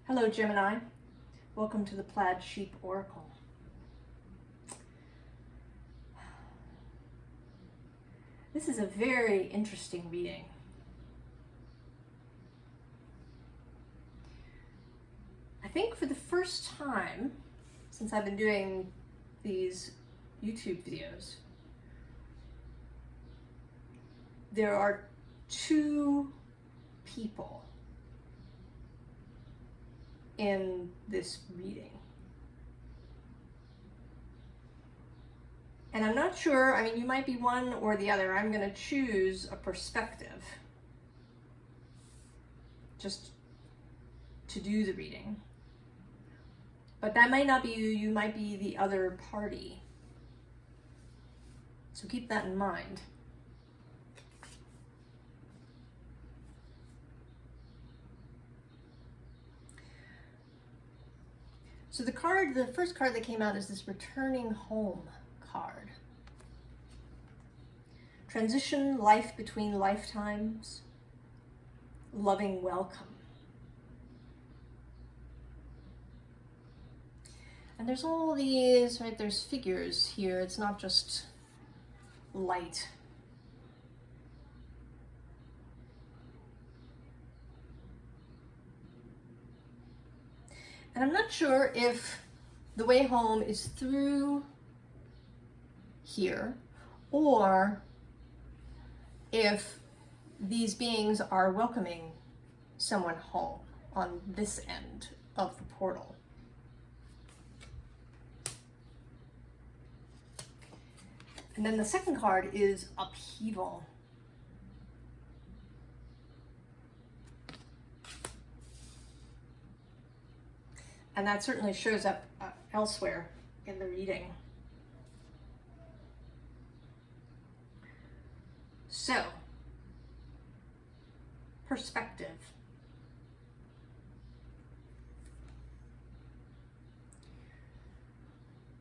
Hello, Gemini. Welcome to the Plaid Sheep Oracle. This is a very interesting reading. I think for the first time since I've been doing these YouTube videos, there are two people in this reading. And I'm not sure, I mean, you might be one or the other. I'm going to choose a perspective just to do the reading. But that might not be you, you might be the other party. So keep that in mind. So the first card that came out is this Returning Home card. Transition, life between lifetimes, loving welcome. And there's all these, right, there's figures here. It's not just light. And I'm not sure if the way home is through here or if these beings are welcoming someone home on this end of the portal. And then the second card is Upheaval. And that certainly shows up elsewhere in the reading. So, perspective.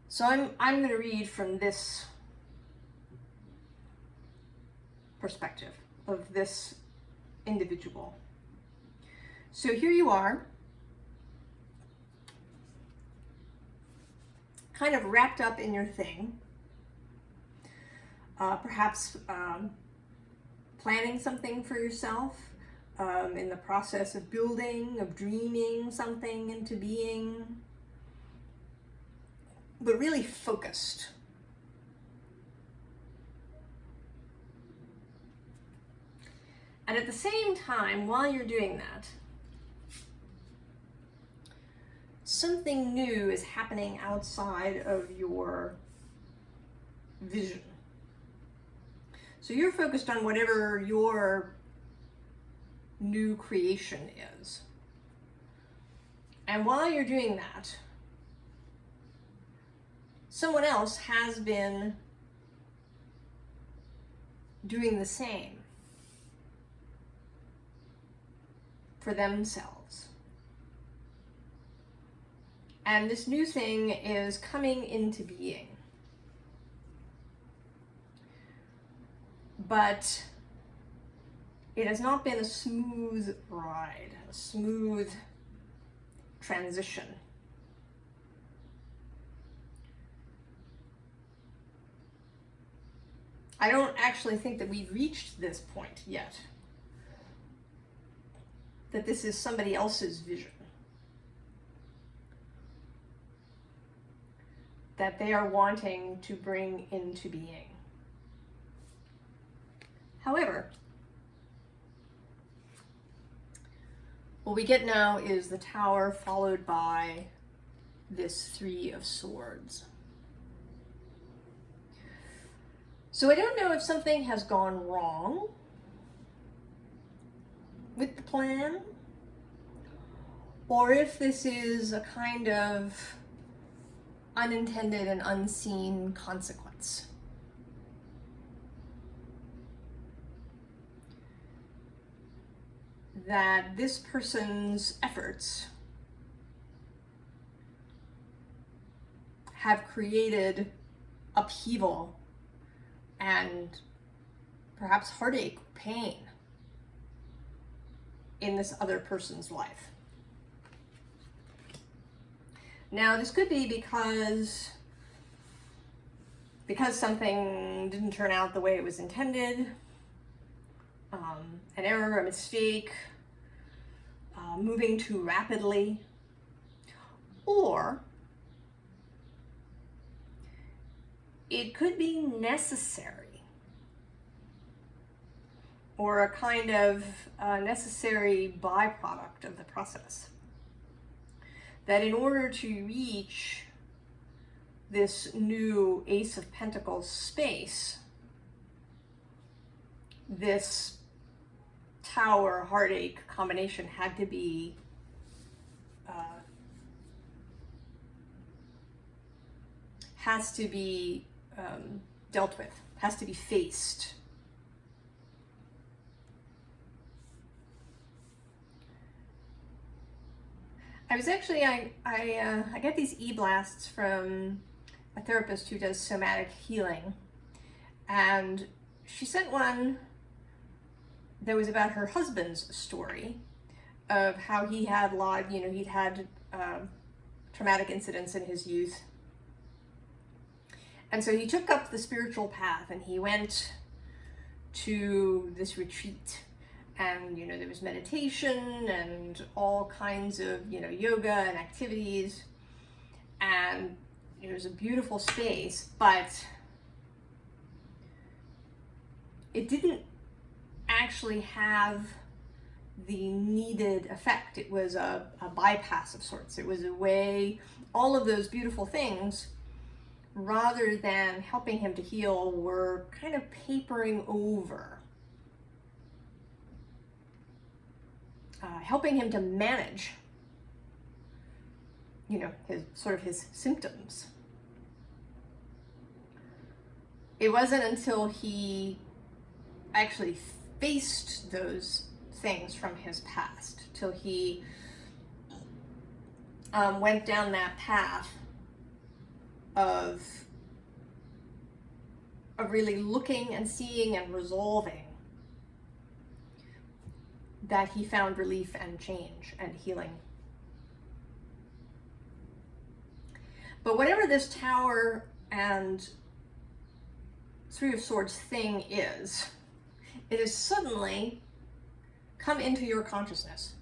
So I'm going to read from this perspective of this individual. So here you are, kind of wrapped up in your thing, perhaps planning something for yourself, in the process of building, of dreaming something into being, but really focused. And at the same time, while you're doing that, something new is happening outside of your vision. So you're focused on whatever your new creation is. And while you're doing that, someone else has been doing the same for themselves. And this new thing is coming into being. But it has not been a smooth ride, a smooth transition. I don't actually think that we've reached this point yet, that this is somebody else's vision, that they are wanting to bring into being. However, what we get now is the Tower followed by this Three of Swords. So I don't know if something has gone wrong with the plan, or if this is a kind of unintended and unseen consequence. That this person's efforts have created upheaval and perhaps heartache, pain in this other person's life. Now, this could be because something didn't turn out the way it was intended, an error, a mistake, moving too rapidly, or it could be necessary, or a kind of necessary byproduct of the process. That in order to reach this new Ace of Pentacles space, this Tower heartache combination had to be dealt with, has to be faced. I was actually, I get these e-blasts from a therapist who does somatic healing, and she sent one that was about her husband's story of how he had he'd had traumatic incidents in his youth. And so he took up the spiritual path and he went to this retreat, and there was meditation and all kinds of yoga and activities, and it was a beautiful space, but it didn't actually have the needed effect. It was a bypass of sorts. It was a way, all of those beautiful things, rather than helping him to heal, were kind of papering over, helping him to manage his symptoms. It wasn't until he actually faced those things from his past, till he went down that path of really looking and seeing and resolving, that he found relief and change and healing. But whatever this Tower and Three of Swords thing is, it has suddenly come into your consciousness,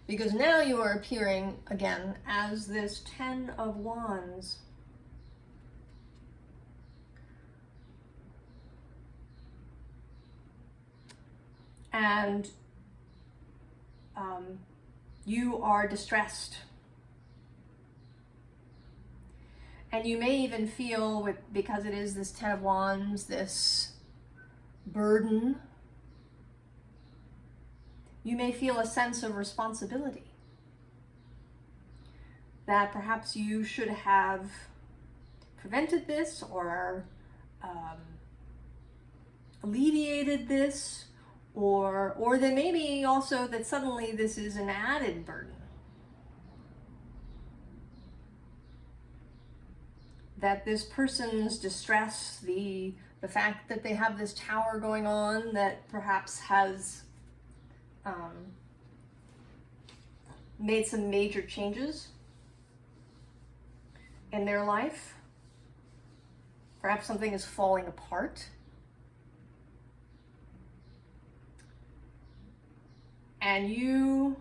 because now you are appearing again as this Ten of Wands. And you are distressed. And you may even feel, because it is this Ten of Wands, this burden, you may feel a sense of responsibility. That perhaps you should have prevented this, or alleviated this, or then maybe also that suddenly this is an added burden. That this person's distress, the fact that they have this Tower going on that perhaps has made some major changes in their life. Perhaps something is falling apart. And you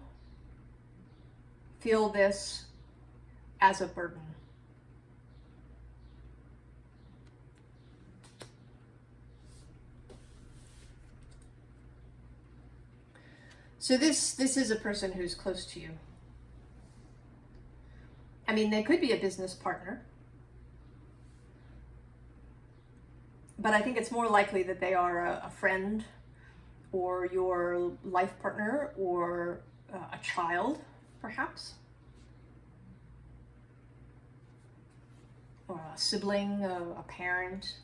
feel this as a burden. So this is a person who's close to you. I mean, they could be a business partner, but I think it's more likely that they are a friend, or your life partner, or a child, perhaps, or a sibling, a parent.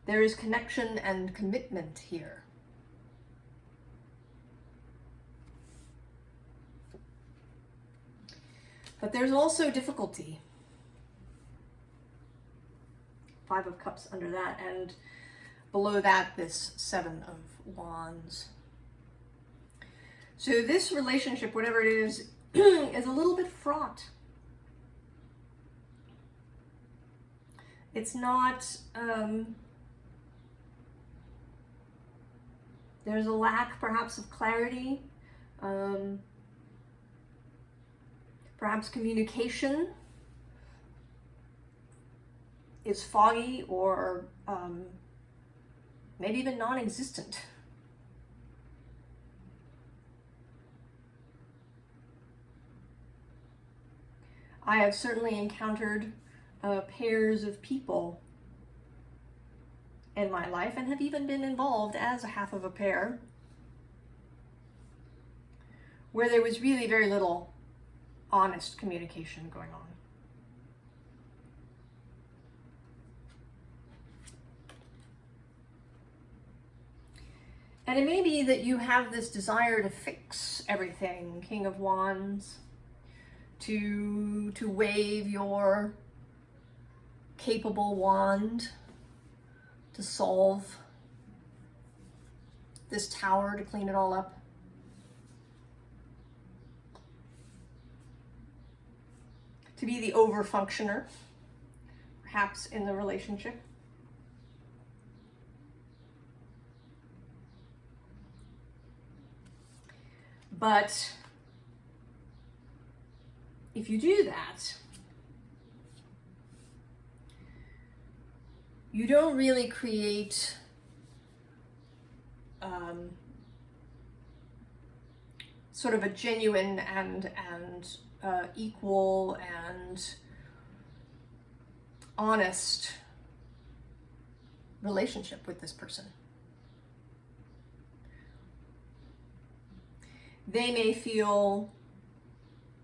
There is connection and commitment here. But there's also difficulty. Five of Cups under that, and below that, this Seven of Wands. So this relationship, whatever it is a little bit fraught. It's not, there's a lack perhaps of clarity, perhaps communication is foggy or maybe even non-existent. I have certainly encountered pairs of people in my life and have even been involved as a half of a pair where there was really very little honest communication going on. And it may be that you have this desire to fix everything, King of Wands, to wave your capable wand to solve this tower, to clean it all up. To be the over-functioner, perhaps in the relationship. But if you do that, you don't really create sort of a genuine and equal and honest relationship with this person. They may feel,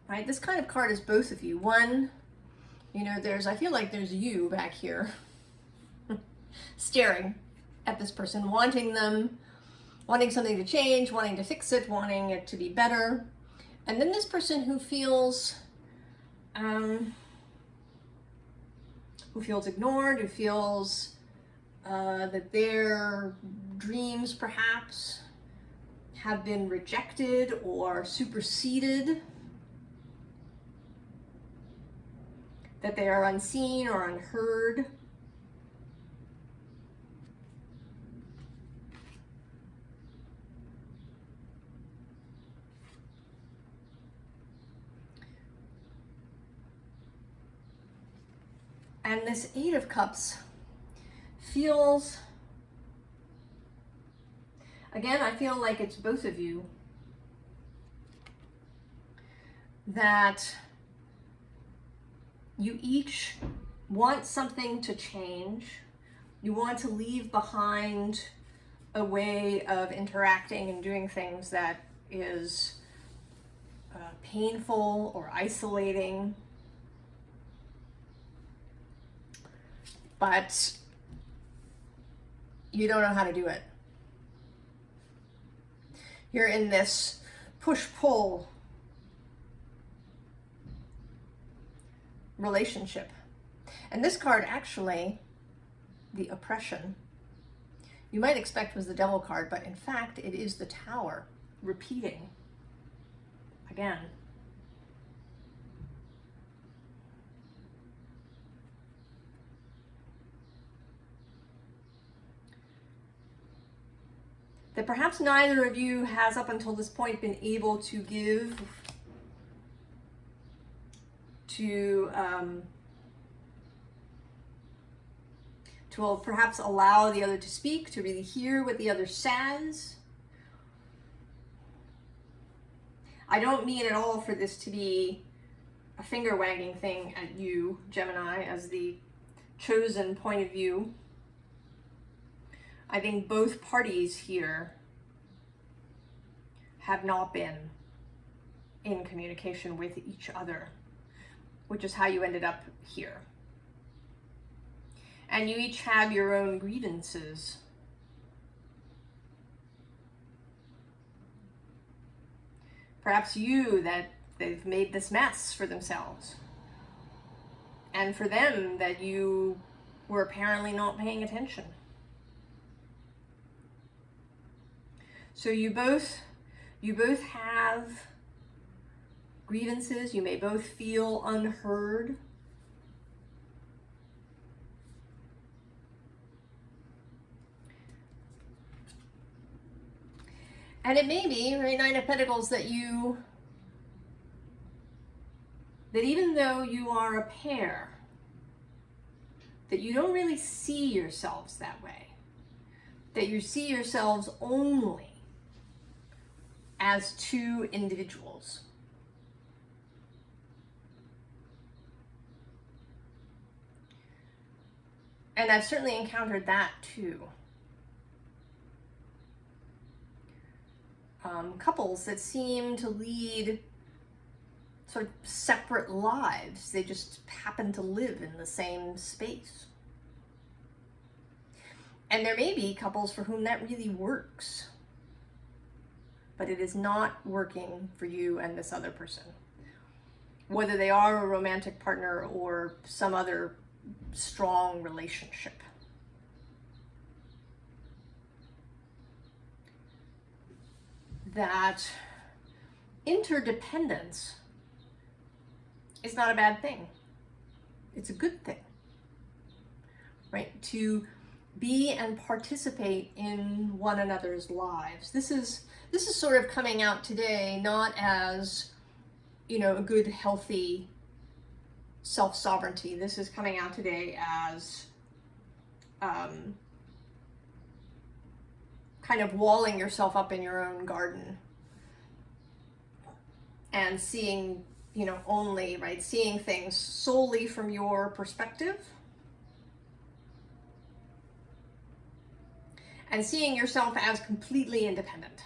right, this kind of card is both of you. One, you know, I feel like there's you back here staring at this person, wanting something to change, wanting to fix it, wanting it to be better. And then this person who feels ignored, who feels that their dreams perhaps have been rejected or superseded, that they are unseen or unheard. And this Eight of Cups feels, again, I feel like it's both of you, that you each want something to change. You want to leave behind a way of interacting and doing things that is painful or isolating. But you don't know how to do it. You're in this push-pull relationship. And this card, actually, the oppression, you might expect was the Devil card, but in fact, it is the Tower repeating again. That perhaps neither of you has up until this point been able to give to perhaps allow the other to speak, to really hear what the other says. I don't mean at all for this to be a finger wagging thing at you, Gemini, as the chosen point of view. I think both parties here have not been in communication with each other, which is how you ended up here. And you each have your own grievances. Perhaps that they've made this mess for themselves. And for them, that you were apparently not paying attention. So you both You both have grievances. You may both feel unheard. And it may be, right, Nine of Pentacles, that even though you are a pair, that you don't really see yourselves that way. That you see yourselves only as two individuals. And I've certainly encountered that too. Couples that seem to lead sort of separate lives. They just happen to live in the same space. And there may be couples for whom that really works, but it is not working for you and this other person. Whether they are a romantic partner or some other strong relationship. That interdependence is not a bad thing. It's a good thing, right? To be and participate in one another's lives. This is sort of coming out today, not as, you know, a good, healthy self-sovereignty. This is coming out today as kind of walling yourself up in your own garden and seeing, you know, only, right, seeing things solely from your perspective and seeing yourself as completely independent.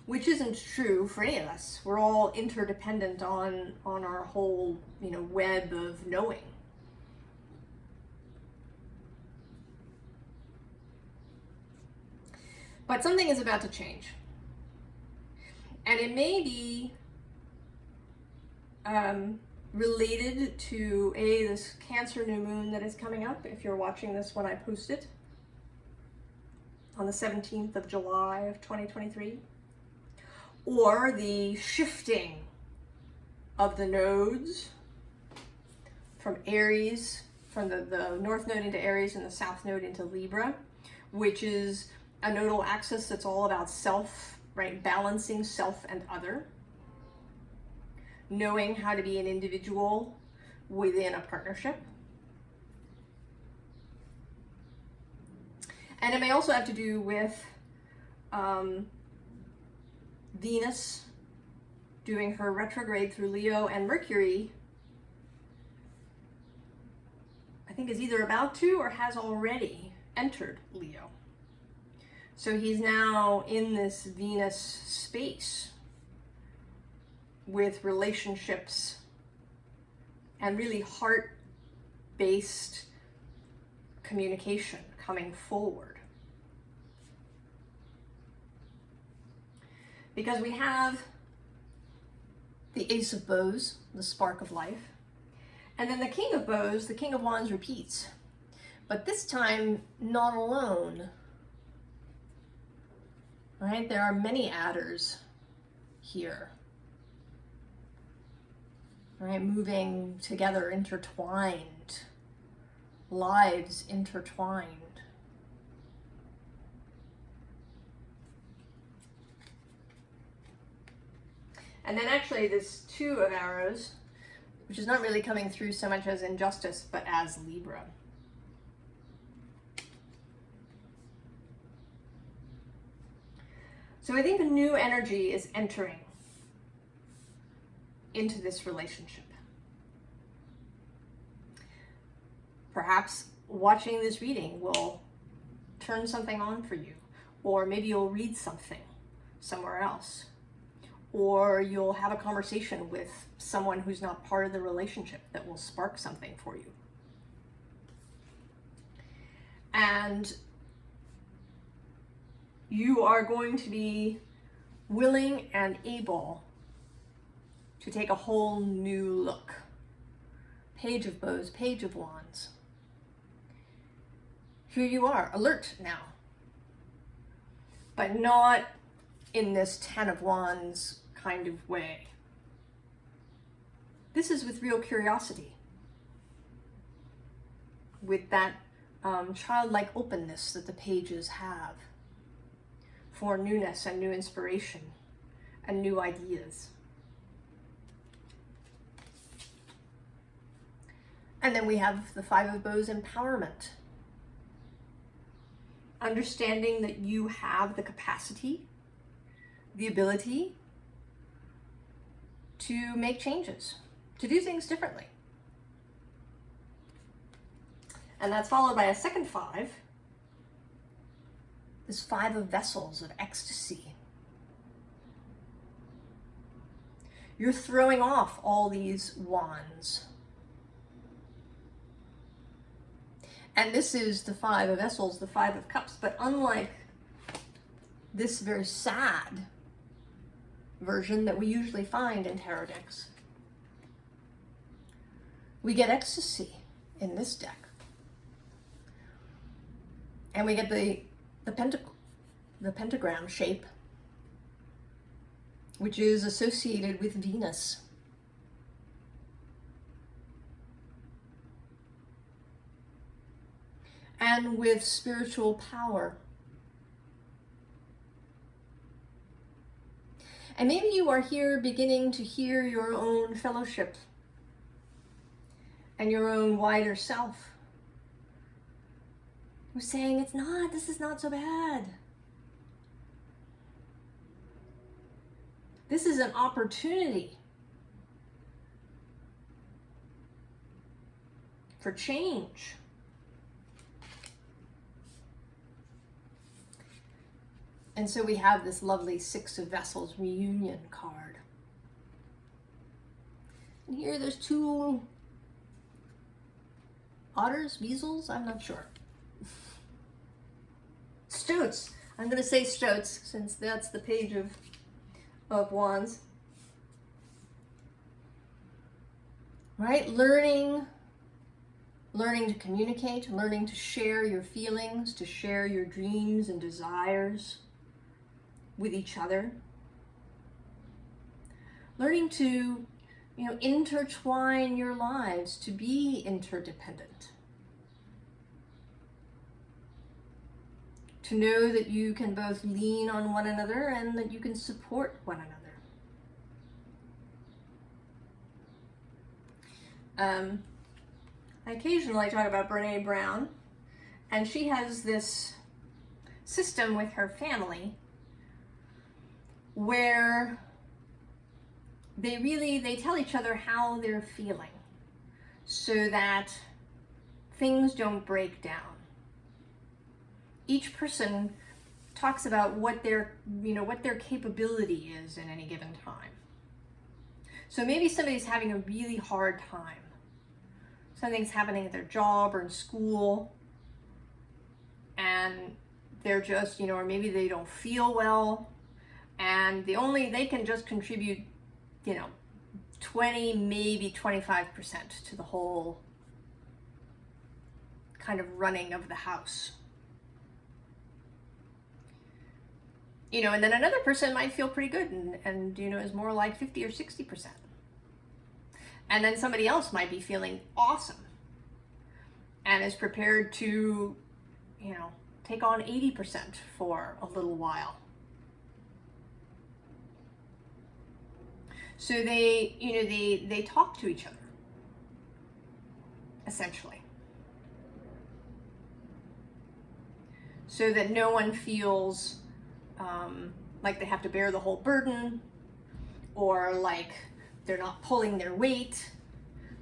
Which isn't true for any of us. We're all interdependent on our whole, you know, web of knowing. But something is about to change. And it may be related to this Cancer new moon that is coming up, if you're watching this when I post it, on the 17th of July of 2023. Or the shifting of the nodes from Aries, from the North Node into Aries and the South Node into Libra, which is a nodal axis that's all about self, right? Balancing self and other. Knowing how to be an individual within a partnership. And it may also have to do with Venus doing her retrograde through Leo, and Mercury, I think, is either about to or has already entered Leo. So he's now in this Venus space with relationships and really heart-based communication coming forward. Because we have the Ace of Bows, the spark of life, and then the King of Bows, the King of Wands repeats, but this time not alone. Right? There are many adders here. Right? Moving together, intertwined, lives intertwined. And then actually this Two of Arrows, which is not really coming through so much as injustice, but as Libra. So I think a new energy is entering into this relationship. Perhaps watching this reading will turn something on for you, or maybe you'll read something somewhere else, or you'll have a conversation with someone who's not part of the relationship that will spark something for you. And you are going to be willing and able to take a whole new look. Page of Bows, Page of Wands. here you are, alert now. But not in this 10 of Wands kind of way. This is with real curiosity, with that childlike openness that the pages have for newness and new inspiration and new ideas. And then we have the Five of Bows, empowerment. Understanding that you have the capacity, the ability to make changes, to do things differently. And that's followed by a second five, this Five of Vessels, of ecstasy. You're throwing off all these wands. And this is the Five of Vessels, the Five of Cups, but unlike this very sad version that we usually find in tarot decks, we get ecstasy in this deck. And we get the pentagram shape, which is associated with Venus. And with spiritual power. And maybe you are here beginning to hear your own fellowship and your own wider self, who's saying, this is not so bad. This is an opportunity for change. And so we have this lovely Six of Vessels reunion card. And here there's two otters, weasels, I'm not sure. Stoats. I'm going to say stoats since that's the page of wands. Right? Learning to communicate, learning to share your feelings, to share your dreams and desires with each other. Learning to, intertwine your lives, to be interdependent. To know that you can both lean on one another and that you can support one another. I occasionally talk about Brené Brown, and she has this system with her family where they tell each other how they're feeling so that things don't break down. Each person talks about what their capability is in any given time. So maybe somebody's having a really hard time. Something's happening at their job or in school, and they're just, or maybe they don't feel well, and they can just contribute, 20, maybe 25% to the whole kind of running of the house. And then another person might feel pretty good and is more like 50 or 60%. And then somebody else might be feeling awesome and is prepared to, take on 80% for a little while. So they talk to each other, essentially. So that no one feels like they have to bear the whole burden, or like they're not pulling their weight,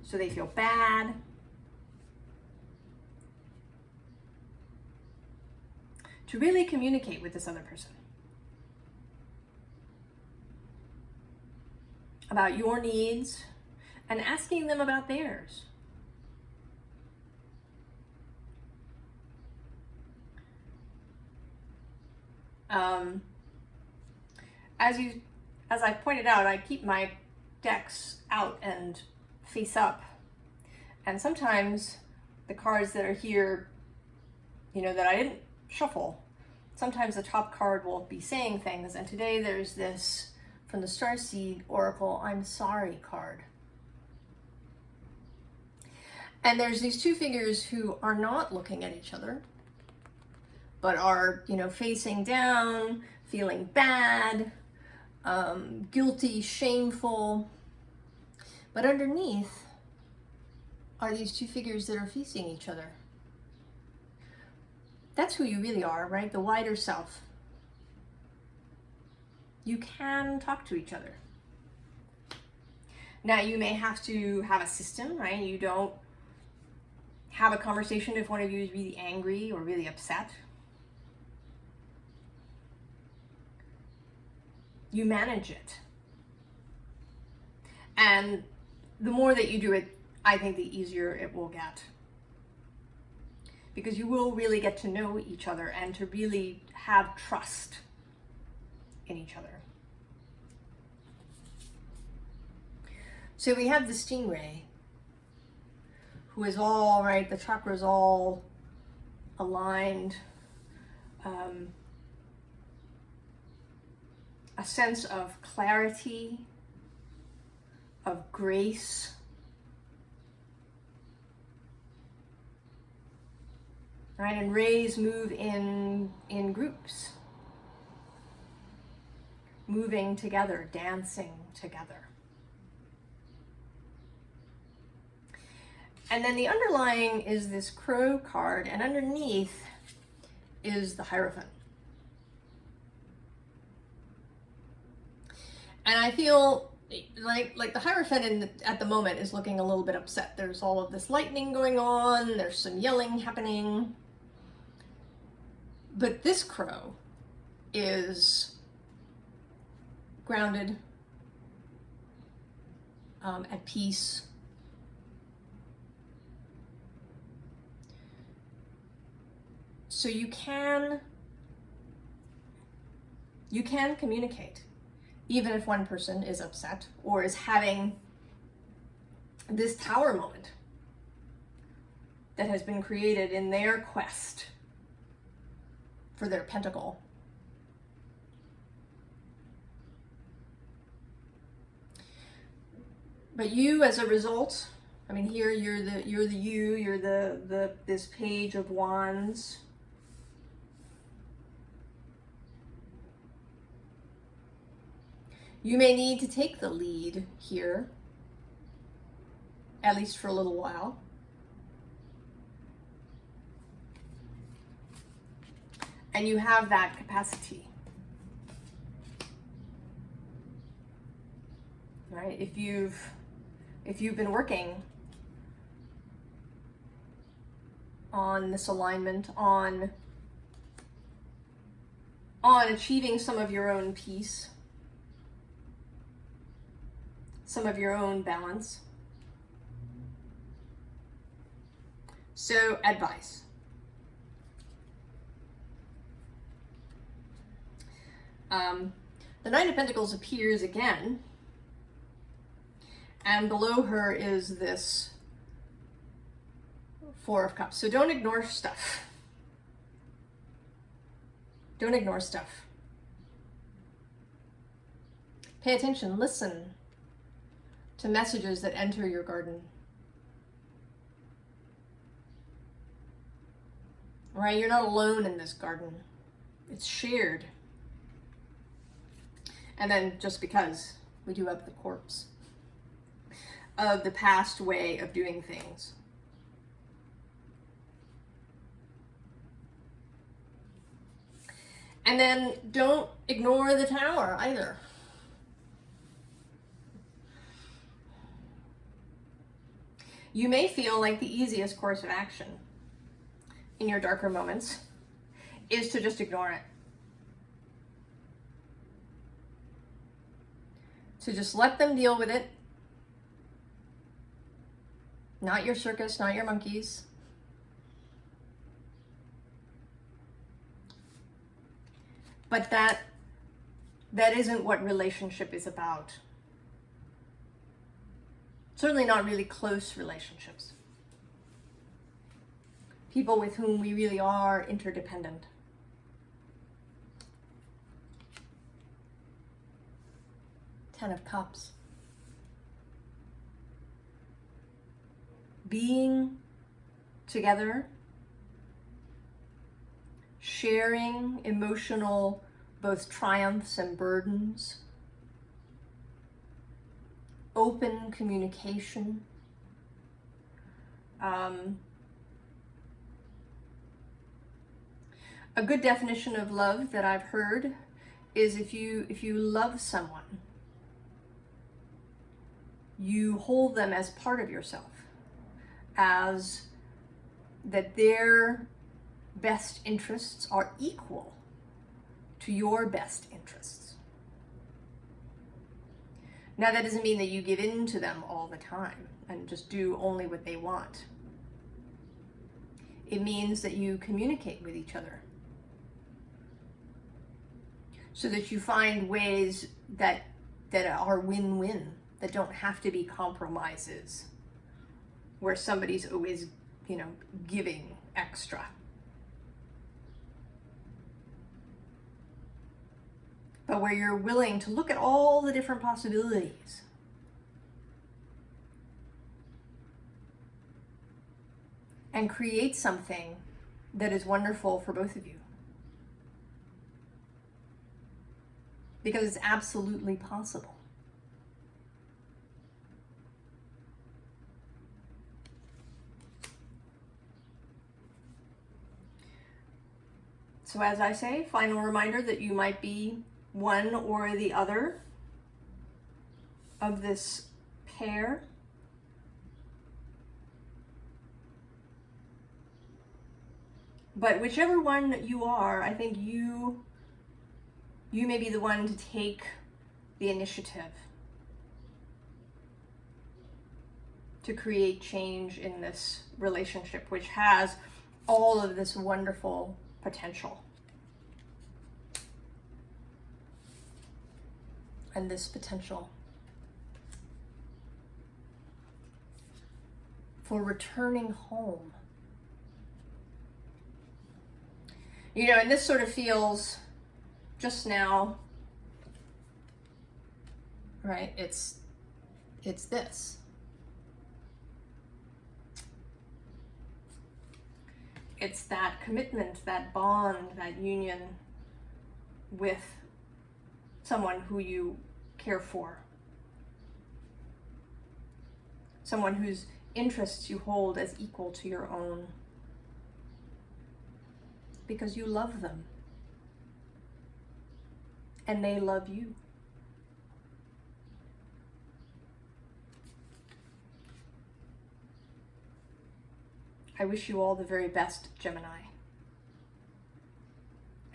so they feel bad. To really communicate with this other person about your needs and asking them about theirs. As I pointed out, I keep my decks out and face up, and sometimes the cards that are here you know, that I didn't shuffle. Sometimes the top card will be saying things, and today there's this from the Starseed Oracle, I'm sorry card. And there's these two figures who are not looking at each other, but are, you know, facing down, feeling bad, guilty, shameful. But underneath are these two figures that are facing each other. That's who you really are, right? The wider self. You can talk to each other. Now, you may have to have a system, right? You don't have a conversation if one of you is really angry or really upset. You manage it. And the more that you do it, I think the easier it will get. Because you will really get to know each other and to really have trust in each other. So we have the stingray, who is all, right, the chakras all aligned. A sense of clarity, of grace. Right, and rays move in groups, moving together, dancing together. And then the underlying is this crow card, and underneath is the Hierophant. And I feel like the Hierophant at the moment is looking a little bit upset. There's all of this lightning going on, there's some yelling happening. But this crow is grounded, at peace. So you can communicate, even if one person is upset or is having this tower moment that has been created in their quest for their pentacle. But you, as a result, I mean, here you're this Page of Wands. You may need to take the lead here, at least for a little while. And you have that capacity, right? If you've been working on this alignment, on achieving some of your own peace, some of your own balance. So, advice. The Knight of Pentacles appears again, and below her is this Four of Cups. So don't ignore stuff. Don't ignore stuff. Pay attention, listen to messages that enter your garden. Right? You're not alone in this garden. It's shared. And then, just because, we do have the corpse of the past way of doing things. And then don't ignore the Tower either. You may feel like the easiest course of action in your darker moments is to just ignore it. To just let them deal with it. Not your circus, not your monkeys. But that isn't what relationship is about. Certainly not really close relationships. people with whom we really are interdependent. Ten of Cups. Being together, sharing emotional both triumphs and burdens, open communication, a good definition of love that I've heard is if you love someone, you hold them as part of yourself, as that their best interests are equal to your best interests. Now, that doesn't mean that you give in to them all the time and just do only what they want. It means that you communicate with each other so that you find ways that are win-win, that don't have to be compromises where somebody's always, giving extra. But where you're willing to look at all the different possibilities. And create something that is wonderful for both of you. Because it's absolutely possible. So as I say, final reminder that you might be one or the other of this pair. But whichever one you are, I think you may be the one to take the initiative to create change in this relationship, which has all of this wonderful potential. And this potential for returning home. And this sort of feels just now, right? It's this. It's that commitment, that bond, that union with someone who you care for. Someone whose interests you hold as equal to your own. Because you love them. And they love you. I wish you all the very best, Gemini.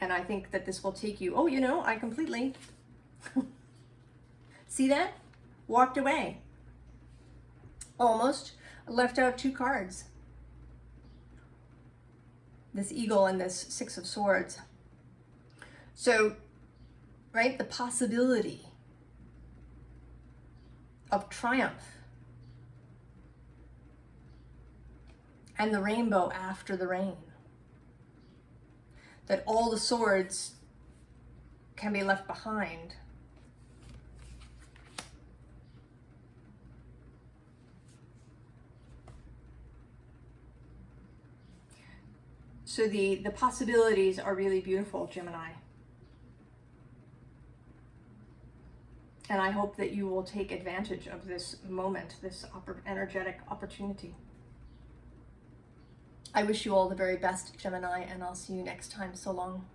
And I think that this will take you, I completely, see that? Walked away. Almost left out 2 cards. This eagle and this 6 of Swords. So, right, the possibility of triumph and the rainbow after the rain. That all the swords can be left behind. So the possibilities are really beautiful, Gemini. And I hope that you will take advantage of this moment, this energetic opportunity. I wish you all the very best, Gemini, and I'll see you next time. So long.